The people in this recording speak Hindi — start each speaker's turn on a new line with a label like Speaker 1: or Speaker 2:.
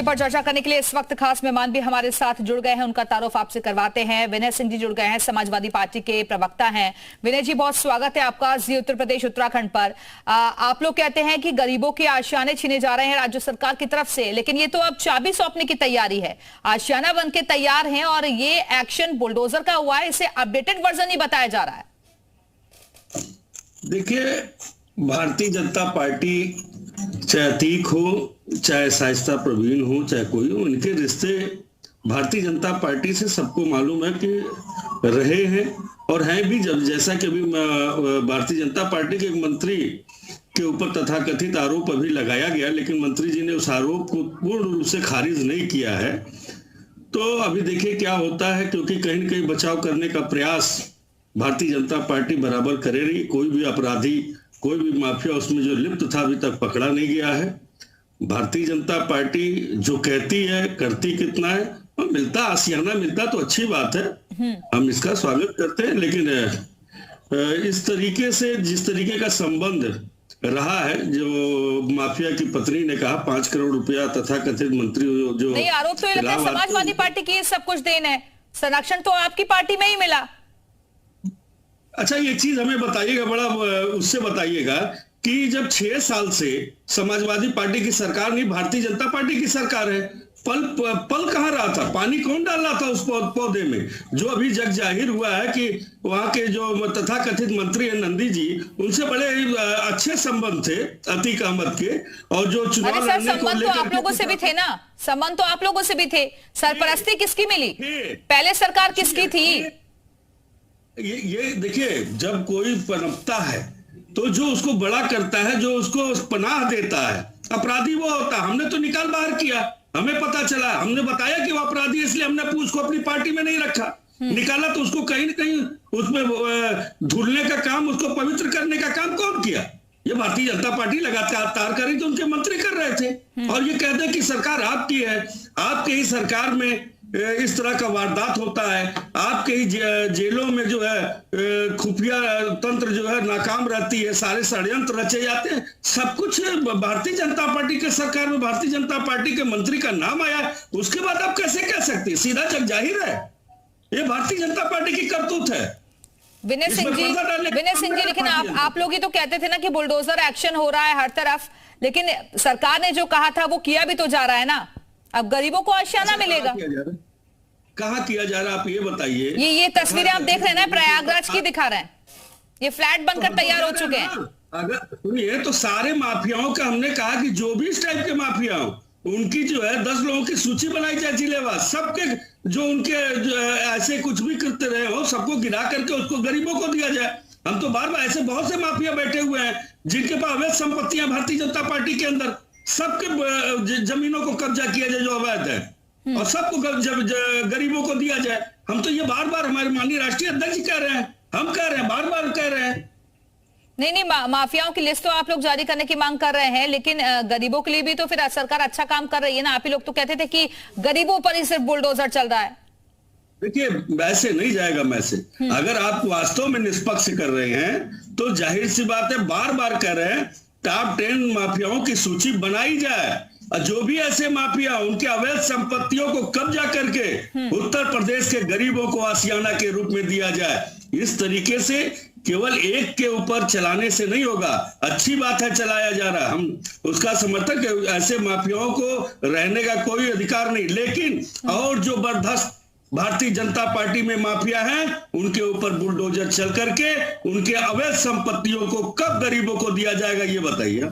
Speaker 1: पर चर्चा करने के लिए इस वक्त खास मेहमान भी हमारे साथ जुड़ गए हैं। उनका तारुफ आपसे करवाते हैं। विनय सिंह जी जुड़ गए हैं, समाजवादी पार्टी के प्रवक्ता हैं। विनय जी, बहुत स्वागत है आपका जी उत्तर प्रदेश उत्तराखंड पर। आप लोग कहते हैं कि गरीबों के आशियाने छीने जा रहे हैं राज्य सरकार की तरफ से, लेकिन ये तो अब चाबी सौंपने की तैयारी है। आशियाना बन के तैयार है और ये एक्शन बुलडोजर का हुआ है, इसे अपडेटेड वर्जन ही बताया जा रहा है।
Speaker 2: देखिए, भारतीय जनता पार्टी चाहे अतीक हो, चाहे शाइस्ता प्रवीण हो, चाहे कोई हो, इनके रिश्ते भारतीय जनता पार्टी से सबको मालूम है कि रहे हैं और हैं भी। जब जैसा कि अभी भारतीय जनता पार्टी के एक मंत्री के ऊपर तथाकथित आरोप अभी लगाया गया, लेकिन मंत्री जी ने उस आरोप को पूर्ण रूप से खारिज नहीं किया है। तो अभी देखिए क्या होता है, क्योंकि कहीं न कहीं बचाव करने का प्रयास भारतीय जनता पार्टी बराबर करे रही। कोई भी अपराधी, कोई भी माफिया उसमें जो लिप्त था अभी तक पकड़ा नहीं गया है। भारतीय जनता पार्टी जो कहती है करती कितना है, और मिलता आशियाना मिलता तो अच्छी बात है, हम इसका स्वागत करते हैं। लेकिन इस तरीके से जिस तरीके का संबंध रहा है, जो माफिया की पत्नी ने कहा 5 करोड़ रुपया तथाकथित मंत्री जो
Speaker 1: नहीं, आरोप तो ये लगता है समाजवादी पार्टी की सब कुछ देन है, संरक्षण तो आपकी पार्टी में ही मिला।
Speaker 2: अच्छा, ये चीज हमें बताइएगा, बड़ा उससे बताइएगा कि जब 6 साल से समाजवादी पार्टी की सरकार नहीं, भारतीय जनता पार्टी की सरकार है, पल कहाँ रहा था? पानी कौन डाल रहा था उस पौधे में? जो अभी जग जाहिर हुआ है कि वहां के जो तथाकथित मंत्री है नंदी जी, उनसे बड़े अच्छे संबंध थे अतीक अहमद के, और जो चुनाव लड़ने को लेकर
Speaker 1: आप लोगों से भी थे ना, संबंध तो आप लोगों से भी थे। सरपरस्ती किसकी मिली? पहले सरकार किसकी थी?
Speaker 2: ये देखिए, जब कोई पनपता है तो जो उसको बड़ा करता है, जो उसको पनाह देता है, अपराधी वो होता है। हमने तो निकाल बाहर किया, हमें पता चला, हमने बताया कि वो अपराधी, इसलिए हमने उसको अपनी पार्टी में नहीं रखा। निकाला तो उसको कहीं न कहीं उसमें धुलने का काम, उसको पवित्र करने का काम कौन किया? ये भारतीय जनता पार्टी लगातार कर रही थी, उनके मंत्री कर रहे थे। और ये कहते हैं कि सरकार आपकी है, आपके ही सरकार में इस तरह का वारदात होता है, आपके ही जेलों में जो है खुफिया तंत्र जो है नाकाम रहती है, सारे षड्यंत्र रचे जाते हैं। सब कुछ भारतीय जनता पार्टी के सरकार में भारतीय जनता पार्टी के मंत्री का नाम आया, उसके बाद आप कैसे कह सकते हैं? सीधा जग जाहिर है, ये भारतीय जनता पार्टी की करतूत है।
Speaker 1: विनय सिंह जी, लेकिन आप लोग ही तो कहते थे ना कि बुलडोजर एक्शन हो रहा है हर तरफ, लेकिन सरकार ने जो कहा था वो किया भी तो जा रहा है ना। अब गरीबों को आशियाना मिलेगा।
Speaker 2: कहाँ किया जा रहा है, आप ये बताइए।
Speaker 1: ये तस्वीरें आप देख रहे हैं ना, प्रयागराज की दिखा रहे हैं, ये फ्लैट बनकर तैयार हो चुके हैं।
Speaker 2: अगर सुनिए, तो सारे माफियाओं का हमने कहा कि जो भी इस टाइप के माफिया हो, उनकी जो है 10 लोगों की सूची बनाई जाए जिलेवार, सबके जो उनके जो ऐसे कुछ भी करते रहे हो, सबको गिरा करके उसको गरीबों को दिया जाए। हम तो बार बार ऐसे बहुत से माफिया बैठे हुए हैं जिनके पास अवैध संपत्तियां भारतीय जनता पार्टी के अंदर, सबके जमीनों को कब्जा किया जाए जो अवैध है, और सबको गरीबों को दिया जाए। हम तो ये बार बार हमारे माननीय राष्ट्रीय अध्यक्ष कह रहे हैं, हम कह रहे हैं, बार बार कह रहे हैं।
Speaker 1: नहीं, माफियाओं की लिस्ट तो आप लोग जारी करने की मांग कर रहे हैं, लेकिन गरीबों के लिए भी तो फिर सरकार अच्छा काम कर रही है ना। आप ही लोग तो कहते थे कि गरीबों पर ही सिर्फ बुलडोजर चल रहा है।
Speaker 2: देखिए, वैसे नहीं जाएगा मैसेज। अगर आप वास्तव में निष्पक्ष कर रहे हैं तो जाहिर सी बात है, बार बार कह रहे हैं टॉप 10 माफियाओं की सूची बनाई जाए, और जो भी ऐसे माफिया उनके अवैध संपत्तियों को कब्जा करके उत्तर प्रदेश के गरीबों को आशियाना के रूप में दिया जाए। इस तरीके से केवल एक के ऊपर चलाने से नहीं होगा। अच्छी बात है चलाया जा रहा, हम उसका समर्थक है, ऐसे माफियाओं को रहने का कोई अधिकार नहीं, लेकिन और जो बर्दाश्त भारतीय जनता पार्टी में माफिया हैं, उनके ऊपर बुलडोजर चल करके उनके अवैध संपत्तियों को कब गरीबों को दिया जाएगा, ये बताइए।